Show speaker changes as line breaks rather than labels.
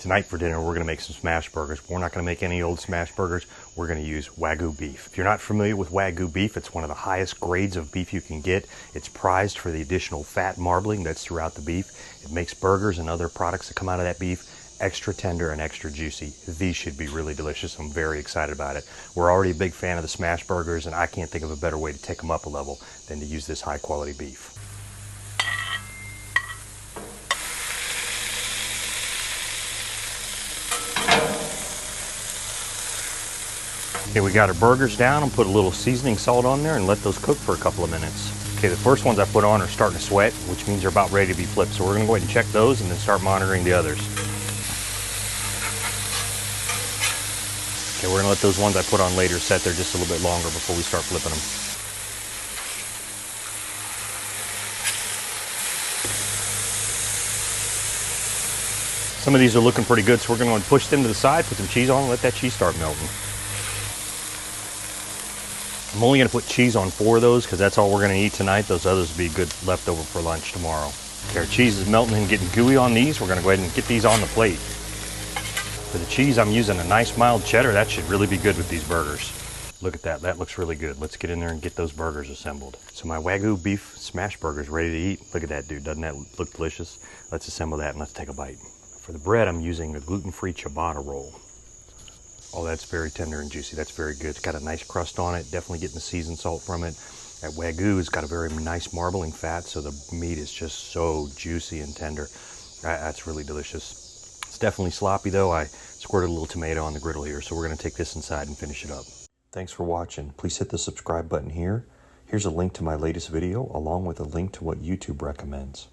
Tonight for dinner, we're going to make some smash burgers. We're not going to make any old smash burgers. We're going to use Wagyu beef. If you're not familiar with Wagyu beef, it's one of the highest grades of beef you can get. It's prized for the additional fat marbling that's throughout the beef. It makes burgers and other products that come out of that beef extra tender and extra juicy. These should be really delicious. I'm very excited about it. We're already a big fan of the smash burgers, and I can't think of a better way to take them up a level than to use this high quality beef. Okay, we got our burgers down and put a little seasoning salt on there and let those cook for a couple of minutes. Okay, the first ones I put on are starting to sweat, which means they're about ready to be flipped. So we're gonna go ahead and check those and then start monitoring the others. Okay, we're gonna let those ones I put on later set there just a little bit longer before we start flipping them. Some of these are looking pretty good, so we're gonna go and push them to the side, put some cheese on, and let that cheese start melting. I'm only gonna put cheese on 4 of those because that's all we're gonna eat tonight. Those others will be good leftover for lunch tomorrow. Okay, our cheese is melting and getting gooey on these. We're gonna go ahead and get these on the plate. For the cheese, I'm using a nice mild cheddar. That should really be good with these burgers. Look at that, that looks really good. Let's get in there and get those burgers assembled. So my Wagyu beef smash burger is ready to eat. Look at that, dude, doesn't that look delicious? Let's assemble that and let's take a bite. For the bread, I'm using a gluten-free ciabatta roll. Oh, that's very tender and juicy. That's very good. It's got a nice crust on it. Definitely getting the seasoned salt from it. That Wagyu has got a very nice marbling fat, so the meat is just so juicy and tender. That's really delicious. It's definitely sloppy though. I squirted a little tomato on the griddle here, so we're gonna take this inside and finish it up. Thanks for watching. Please hit the subscribe button here. Here's a link to my latest video, along with a link to what YouTube recommends.